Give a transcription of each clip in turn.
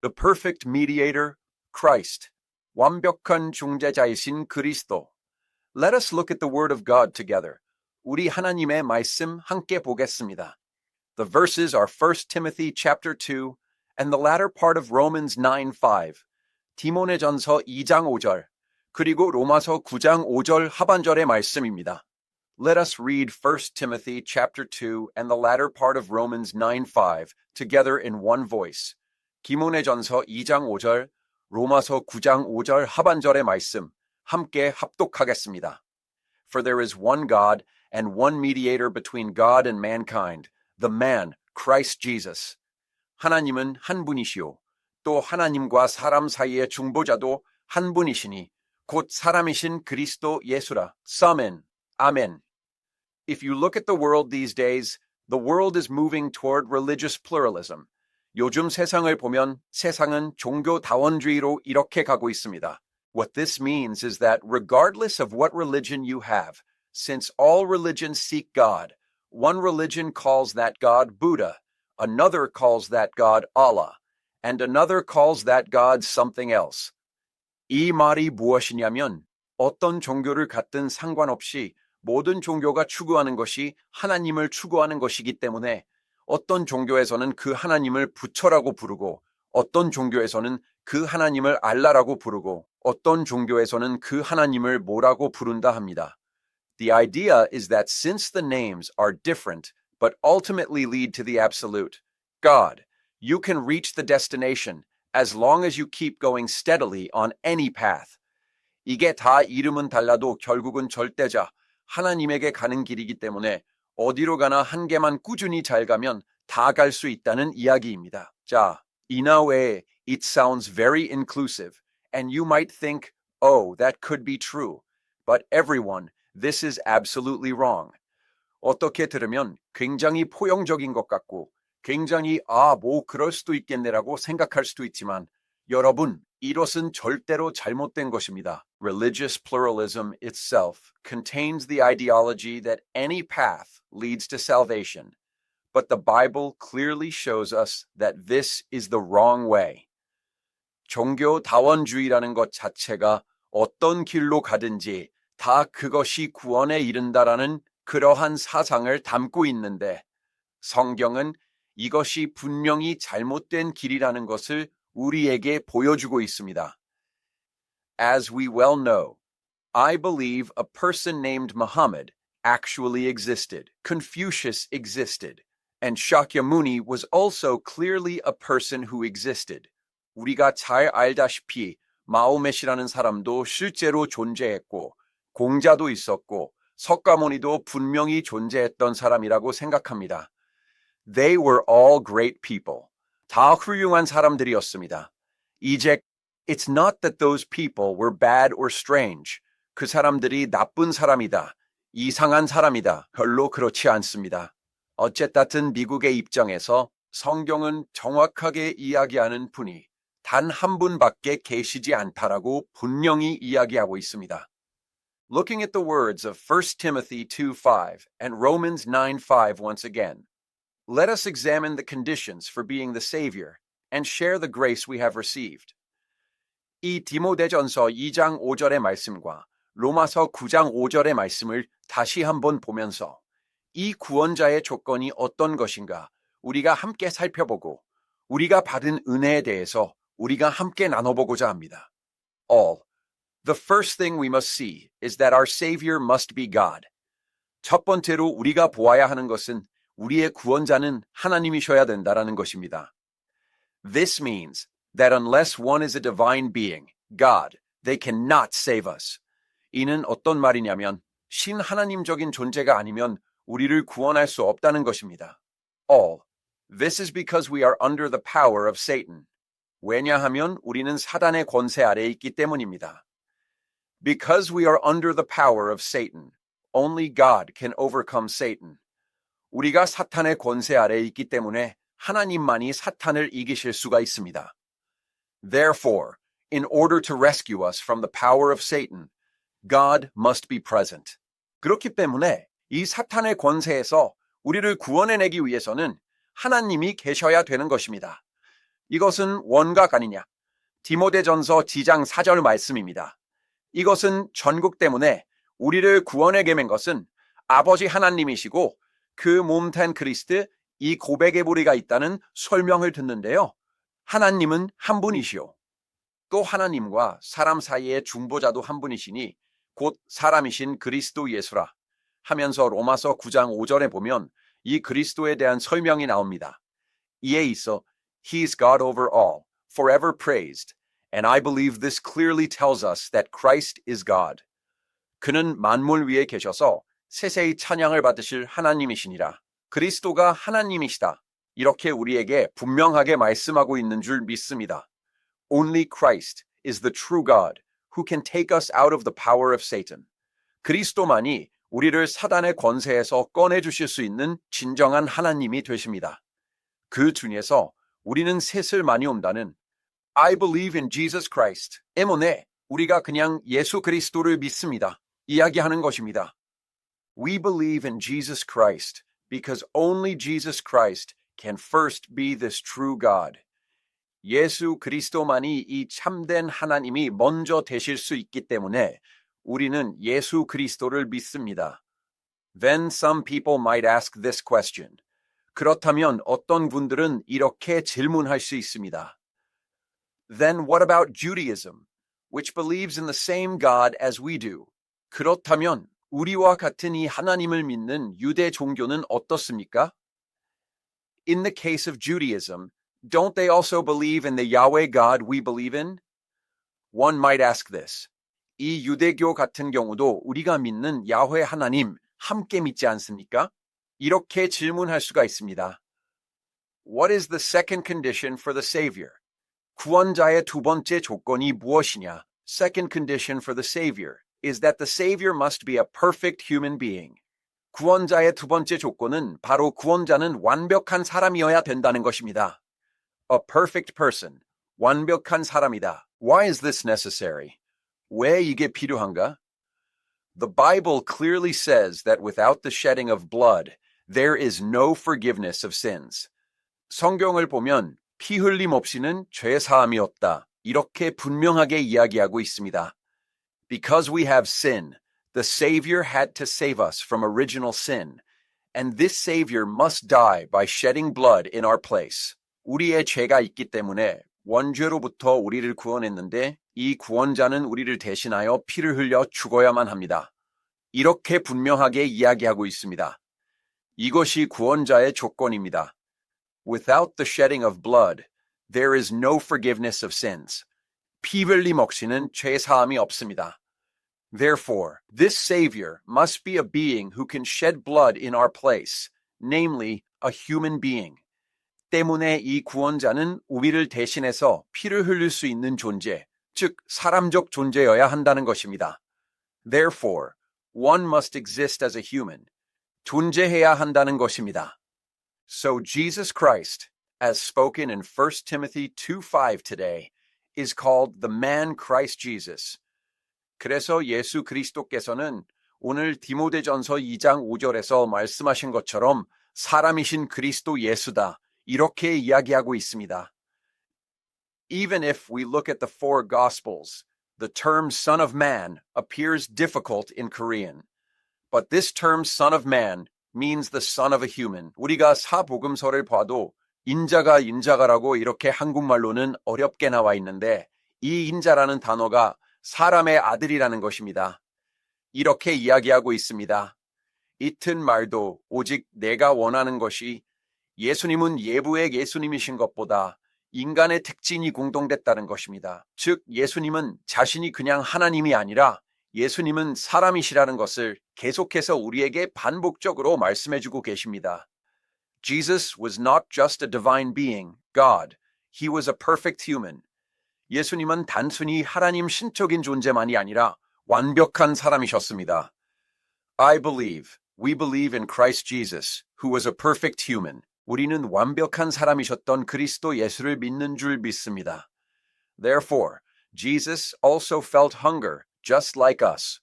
The perfect mediator, Christ. 완벽한 중재자이신 그리스도. Let us look at the word of God together. 우리 하나님의 말씀 함께 보겠습니다. The verses are 1 Timothy chapter 2 and the latter part of Romans 9:5. 디모데전서 2장 5절 그리고 로마서 9장 5절 하반절의 말씀입니다. Let us read 1 Timothy chapter 2 and the latter part of Romans 9:5 together in one voice. 디모데전서 2장 5절, 로마서 9장 5절 하반절의 말씀 함께 합독하겠습니다. For there is one God and one mediator between God and mankind, the man, Christ Jesus. 하나님은 한 분이시오. 또 하나님과 사람 사이의 중보자도 한 분이시니 곧 사람이신 그리스도 예수라. Amen. Amen. If you look at the world these days, the world is moving toward religious pluralism. 요즘 세상을 보면 세상은 종교 다원주의로 이렇게 가고 있습니다. What this means is that regardless of what religion you have, since all religions seek God, one religion calls that God Buddha, another calls that God Allah, and another calls that God something else. 이 말이 무엇이냐면 어떤 종교를 갖든 상관없이 모든 종교가 추구하는 것이 하나님을 추구하는 것이기 때문에 어떤 종교에서는 그 하나님을 부처라고 부르고 어떤 종교에서는 그 하나님을 알라라고 부르고 어떤 종교에서는 그 하나님을 뭐라고 부른다 합니다. The idea is that since the names are different but ultimately lead to the absolute, God, you can reach the destination as long as you keep going steadily on any path. 이게 다 이름은 달라도 결국은 절대자, 하나님에게 가는 길이기 때문에 어디로 가나 한 개만 꾸준히 잘 가면 다 갈 수 있다는 이야기입니다. 자, 이나 외에 it sounds very inclusive, and you might think, oh, that could be true. But everyone, this is absolutely wrong. 어떻게 들으면 굉장히 포용적인 것 같고 굉장히 뭐 그럴 수도 있겠네라고 생각할 수도 있지만 여러분, 이것은 절대로 잘못된 것입니다. Religious pluralism itself contains the ideology that any path leads to salvation, but the Bible clearly shows us that this is the wrong way. 종교 다원주의라는 것 자체가 어떤 길로 가든지 다 그것이 구원에 이른다라는 그러한 사상을 담고 있는데 성경은 이것이 분명히 잘못된 길이라는 것을 우리에게 보여주고 있습니다. As we well know, I believe a person named Muhammad actually existed. Confucius existed. And Shakyamuni was also clearly a person who existed. 우리가 잘 알다시피 마호메시라는 사람도 실제로 존재했고 공자도 있었고 석가모니도 분명히 존재했던 사람이라고 생각합니다. They were all great people. 다 훌륭한 사람들이었습니다. 이제 it's not that those people were bad or strange. 그 사람들이 나쁜 사람이다, 이상한 사람이다. 별로 그렇지 않습니다. 어쨌든 미국의 입장에서 성경은 정확하게 이야기하는 분이 단 한 분밖에 계시지 않다라고 분명히 이야기하고 있습니다. Looking at the words of 1 Timothy 2:5 and Romans 9:5 once again, let us examine the conditions for being the Savior and share the grace we have received. 이 디모데전서 2장 5절의 말씀과 로마서 9장 5절의 말씀을 다시 한번 보면서 이 구원자의 조건이 어떤 것인가 우리가 함께 살펴보고 우리가 받은 은혜에 대해서 우리가 함께 나눠보고자 합니다. All. The first thing we must see is that our Savior must be God. 첫 번째로 우리가 보아야 하는 것은 우리의 구원자는 하나님이셔야 된다라는 것입니다. This means that unless one is a divine being, God, they cannot save us. 이는 어떤 말이냐면 신하나님적인 존재가 아니면 우리를 구원할 수 없다는 것입니다. All. This is because we are under the power of Satan. 왜냐하면 우리는 사단의 권세 아래에 있기 때문입니다. Because we are under the power of Satan, only God can overcome Satan. 우리가 사탄의 권세 아래에 있기 때문에 하나님만이 사탄을 이기실 수가 있습니다. Therefore, in order to rescue us from the power of Satan, God must be present. 그렇기 때문에 이 사탄의 권세에서 우리를 구원해내기 위해서는 하나님이 계셔야 되는 것입니다. 이것은 원각 아니냐? 디모데전서 2장 4절 말씀입니다. 이것은 전국 때문에 우리를 구원에 계맨 것은 아버지 하나님이시고 그 몸된 그리스도 이 고백의 보리가 있다는 설명을 듣는데요. 하나님은 한 분이시오. 또 하나님과 사람 사이의 중보자도 한 분이시니 곧 사람이신 그리스도 예수라 하면서 로마서 9장 5절에 보면 이 그리스도에 대한 설명이 나옵니다. 이에 있어 He is God over all, forever praised. And I believe this clearly tells us that Christ is God. 그는 만물 위에 계셔서 세세히 찬양을 받으실 하나님이시니라. 그리스도가 하나님이시다. 이렇게 우리에게 분명하게 말씀하고 있는 줄 믿습니다. Only Christ is the true God who can take us out of the power of Satan. 그리스도만이 우리를 사단의 권세에서 꺼내주실 수 있는 진정한 하나님이 되십니다. 그 중에서 우리는 셋을 많이 온다는 I believe in Jesus Christ 때문에 우리가 그냥 예수 그리스도를 믿습니다. 이야기하는 것입니다. We believe in Jesus Christ because only Jesus Christ can first be this true God. 예수 그리스도만이 이 참된 하나님이 먼저 되실 수 있기 때문에 우리는 예수 그리스도를 믿습니다. Then some people might ask this question. 그렇다면 어떤 분들은 이렇게 질문할 수 있습니다. Then what about Judaism, which believes in the same God as we do? 그렇다면 우리와 같은 이 하나님을 믿는 유대 종교는 어떻습니까? In the case of Judaism, don't they also believe in the Yahweh God we believe in? One might ask this. 이 유대교 같은 경우도 우리가 믿는 야훼 하나님 함께 믿지 않습니까? 이렇게 질문할 수가 있습니다. What is the second condition for the Savior? 구원자의 두 번째 조건이 무엇이냐? Second condition for the Savior is that the Savior must be a perfect human being. 구원자의 두 번째 조건은 바로 구원자는 완벽한 사람이어야 된다는 것입니다. A perfect person, 완벽한 사람이다. Why is this necessary? 왜 이게 필요한가? The Bible clearly says that without the shedding of blood, there is no forgiveness of sins. 성경을 보면 피 흘림 없이는 죄 사함이 없다. 이렇게 분명하게 이야기하고 있습니다. Because we have sin, the Savior had to save us from original sin, and this Savior must die by shedding blood in our place. 우리의 죄가 있기 때문에 원죄로부터 우리를 구원했는데 이 구원자는 우리를 대신하여 피를 흘려 죽어야만 합니다. 이렇게 분명하게 이야기하고 있습니다. 이것이 구원자의 조건입니다. Without the shedding of blood, there is no forgiveness of sins. 피 흘림 없이는 죄 사함이 없습니다. Therefore, this Savior must be a being who can shed blood in our place, namely, a human being. 때문에 이 구원자는 우리를 대신해서 피를 흘릴 수 있는 존재, 즉 사람적 존재여야 한다는 것입니다. Therefore, one must exist as a human. 존재해야 한다는 것입니다. So Jesus Christ, as spoken in 1 Timothy 2:5 today, is called the man Christ Jesus. 그래서 예수 그리스도께서는 오늘 디모데전서 2장 5절에서 말씀하신 것처럼 사람이신 그리스도 예수다. 이렇게 이야기하고 있습니다. Even if we look at the four Gospels, the term Son of Man appears difficult in Korean. But this term Son of Man means the son of a human. 우리가 사복음서를 봐도 인자가 인자가라고 이렇게 한국말로는 어렵게 나와 있는데 이 인자라는 단어가 사람의 아들이라는 것입니다. 이렇게 이야기하고 있습니다. 이튼 말도 오직 내가 원하는 것이 예수님은 예부의 예수님이신 것보다 인간의 특징이 공동됐다는 것입니다. 즉 예수님은 자신이 그냥 하나님이 아니라 예수님은 사람이시라는 것을 계속해서 우리에게 반복적으로 말씀해주고 계십니다. Jesus was not just a divine being, God. He was a perfect human. 예수님은 단순히 하나님 신적인 존재만이 아니라 완벽한 사람이셨습니다. We believe in Christ Jesus, who was a perfect human. 우리는 완벽한 사람이셨던 그리스도 예수를 믿는 줄 믿습니다. Therefore, Jesus also felt hunger, just like us.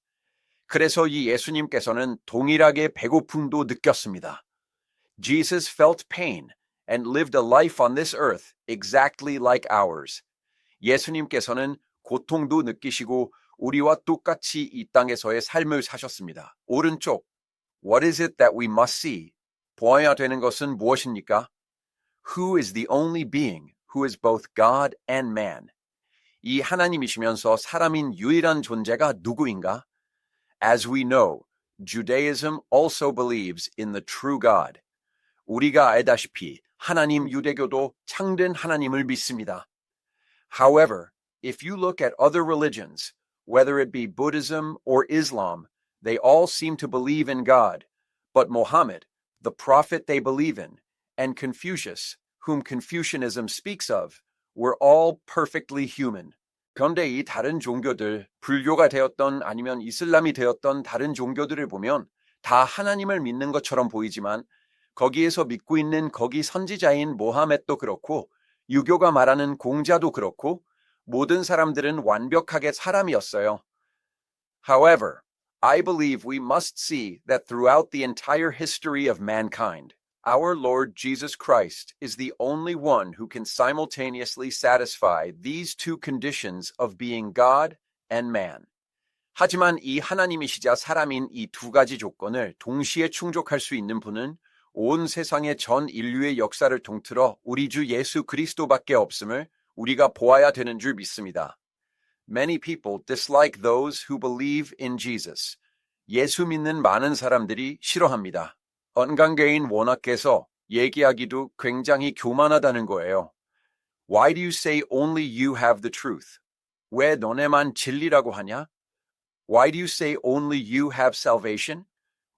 그래서 이 예수님께서는 동일하게 배고픔도 느꼈습니다. Jesus felt pain, and lived a life on this earth exactly like ours. 예수님께서는 고통도 느끼시고 우리와 똑같이 이 땅에서의 삶을 사셨습니다. 오른쪽, What is it that we must see? 보아야 되는 것은 무엇입니까? Who is the only being who is both God and man? 이 하나님이시면서 사람인 유일한 존재가 누구인가? As we know, Judaism also believes in the true God. 우리가 알다시피 하나님 유대교도 참된 하나님을 믿습니다. However, if you look at other religions, whether it be Buddhism or Islam, they all seem to believe in God. But Muhammad, the prophet they believe in, and Confucius, whom Confucianism speaks of, were all perfectly human. 그런데 이 다른 종교들, 불교가 되었던 아니면 이슬람이 되었던 다른 종교들을 보면 다 하나님을 믿는 것처럼 보이지만 거기에서 믿고 있는 거기 선지자인 모하멧도 그렇고 유교가 말하는 공자도 그렇고 모든 사람들은 완벽하게 사람이었어요. However, I believe we must see that throughout the entire history of mankind, our Lord Jesus Christ is the only one who can simultaneously satisfy these two conditions of being God and man. 하지만 이 하나님이시자 사람인 이 두 가지 조건을 동시에 충족할 수 있는 분은 온 세상의 전 인류의 역사를 통틀어 우리 주 예수 그리스도밖에 없음을 우리가 보아야 되는 줄 믿습니다. Many people dislike those who believe in Jesus. 예수 믿는 많은 사람들이 싫어합니다. 언관계인 워낙께서 얘기하기도 굉장히 교만하다는 거예요. Why do you say only you have the truth? 왜 너네만 진리라고 하냐? Why do you say only you have salvation?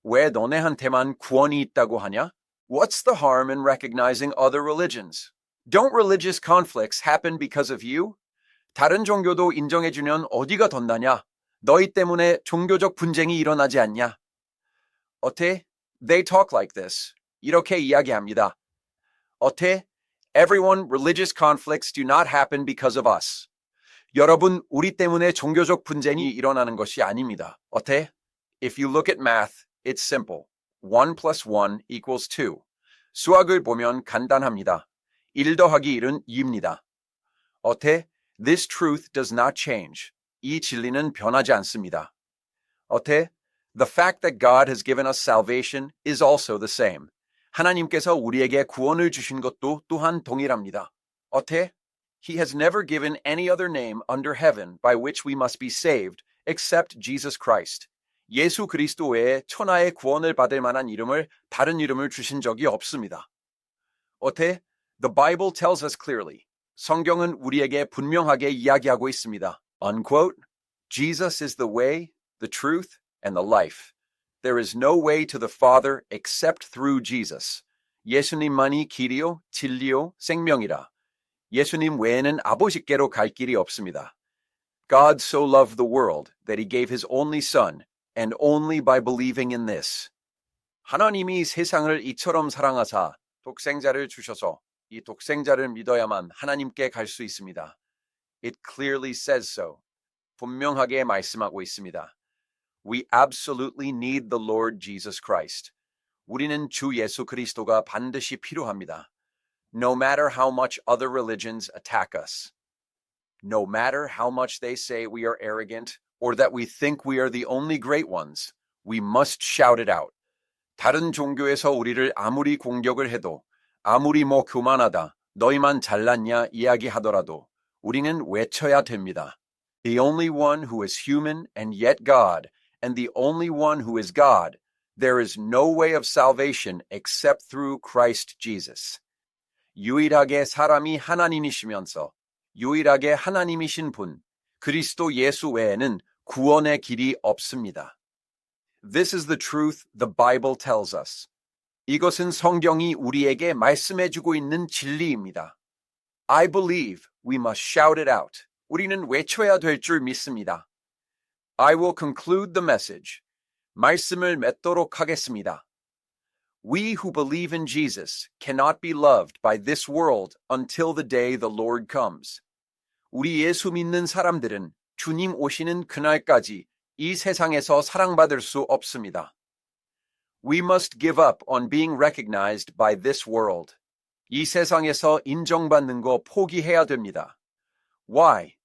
왜 너네한테만 구원이 있다고 하냐? What's the harm in recognizing other religions? Don't religious conflicts happen because of you? 다른 종교도 인정해주면 어디가 덧나냐? 너희 때문에 종교적 분쟁이 일어나지 않냐? 어때? They talk like this. 이렇게 이야기합니다. 어때? Everyone, religious conflicts do not happen because of us. 여러분, 우리 때문에 종교적 분쟁이 일어나는 것이 아닙니다. 어때? If you look at math, it's simple. 1 plus 1 equals 2. 수학을 보면 간단합니다. 1 더하기 1은 2입니다. 어때? This truth does not change. 이 진리는 변하지 않습니다. 어때? The fact that God has given us salvation is also the same. 하나님께서 우리에게 구원을 주신 것도 또한 동일합니다. 어때? He has never given any other name under heaven by which we must be saved except Jesus Christ. 예수 그리스도 외에 천하의 구원을 받을 만한 이름을 다른 이름을 주신 적이 없습니다. 어때? The Bible tells us clearly. 성경은 우리에게 분명하게 이야기하고 있습니다. Unquote. Jesus is the way, the truth, and the life. There is no way to the Father except through Jesus. 예수님만이 길이요, 진리요, 생명이라. 예수님 외에는 아버지께로 갈 길이 없습니다. God so loved the world that he gave his only son, and only by believing in this. 하나님이 세상을 이처럼 사랑하사 독생자를 주셔서 이 독생자를 믿어야만 하나님께 갈 수 있습니다. It clearly says so. 분명하게 말씀하고 있습니다. We absolutely need the Lord Jesus Christ. 우리는 주 예수 그리스도가 반드시 필요합니다. No matter how much other religions attack us. No matter how much they say we are arrogant or that we think we are the only great ones, we must shout it out. 다른 종교에서 우리를 아무리 공격을 해도 아무리 교만하다, 너희만 잘났냐 이야기하더라도 우리는 외쳐야 됩니다. The only one who is human and yet God, and the only one who is God, there is no way of salvation except through Christ Jesus. 유일하게 사람이 하나님이시면서 유일하게 하나님이신 분, 그리스도 예수 외에는 구원의 길이 없습니다. This is the truth the Bible tells us. 이것은 성경이 우리에게 말씀해주고 있는 진리입니다. I believe we must shout it out. 우리는 외쳐야 될 줄 믿습니다. I will conclude the message. 말씀을 맺도록 하겠습니다. We who believe in Jesus cannot be loved by this world until the day the Lord comes. 우리 예수 믿는 사람들은 주님 오시는 그날까지 이 세상에서 사랑받을 수 없습니다. We must give up on being recognized by this world. 이 세상에서 인정받는 거 포기해야 됩니다. Why?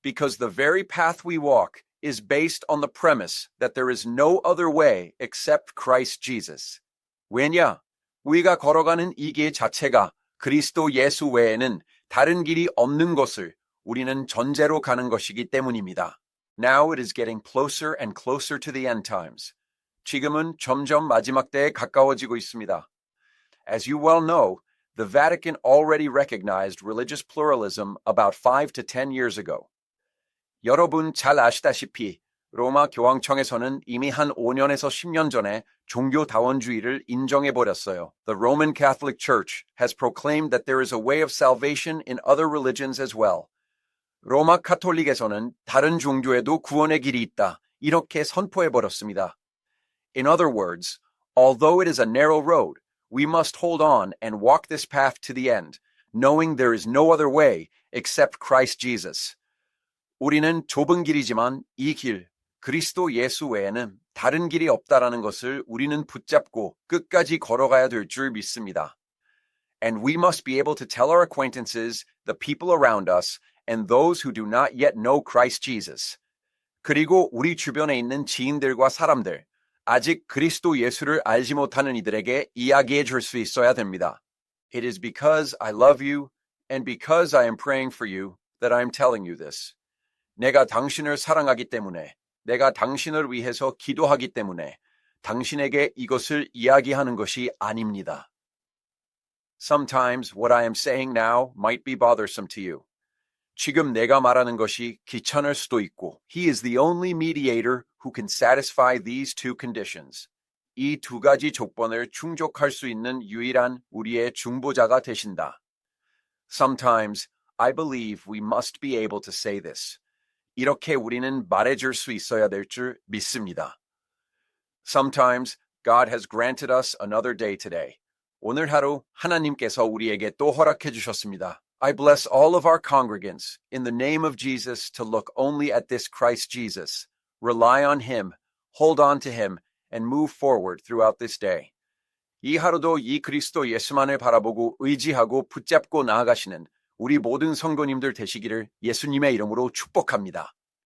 Because the very path we walk is based on the premise that there is no other way except Christ Jesus. 왜냐? 우리가 걸어가는 이 길 자체가 그리스도 예수 외에는 다른 길이 없는 것을 우리는 전제로 가는 것이기 때문입니다. Now it is getting closer and closer to the end times. 지금은 점점 마지막 때에 가까워지고 있습니다. As you well know, the Vatican already recognized religious pluralism about 5 to 10 years ago. 여러분 잘 아시다시피 로마 교황청에서는 이미 한 5년에서 10년 전에 종교다원주의를 인정해버렸어요. The Roman Catholic Church has proclaimed that there is a way of salvation in other religions as well. 로마 카톨릭에서는 다른 종교에도 구원의 길이 있다. 이렇게 선포해버렸습니다. In other words, although it is a narrow road, we must hold on and walk this path to the end, knowing there is no other way except Christ Jesus. 우리는 좁은 길이지만 이 길, 그리스도 예수 외에는 다른 길이 없다라는 것을 우리는 붙잡고 끝까지 걸어가야 될 줄 믿습니다. And we must be able to tell our acquaintances, the people around us, and those who do not yet know Christ Jesus. 그리고 우리 주변에 있는 지인들과 사람들, 아직 그리스도 예수를 알지 못하는 이들에게 이야기해 줄 수 있어야 됩니다. It is because I love you and because I am praying for you that I am telling you this. 내가 당신을 사랑하기 때문에, 내가 당신을 위해서 기도하기 때문에 당신에게 이것을 이야기하는 것이 아닙니다. Sometimes what I am saying now might be bothersome to you. 지금 내가 말하는 것이 귀찮을 수도 있고, He is the only mediator who can satisfy these two conditions. 이 두 가지 조건을 충족할 수 있는 유일한 우리의 중보자가 되신다. Sometimes I believe we must be able to say this. 이렇게 우리는 말해줄 수 있어야 될 줄 믿습니다. Sometimes God has granted us another day today. 오늘 하루 하나님께서 우리에게 또 허락해 주셨습니다. I bless all of our congregants in the name of Jesus to look only at this Christ Jesus, rely on Him, hold on to Him, and move forward throughout this day. 이 하루도 이 그리스도 예수만을 바라보고 의지하고 붙잡고 나아가시는 우리 모든 성도님들 되시기를 예수님의 이름으로 축복합니다.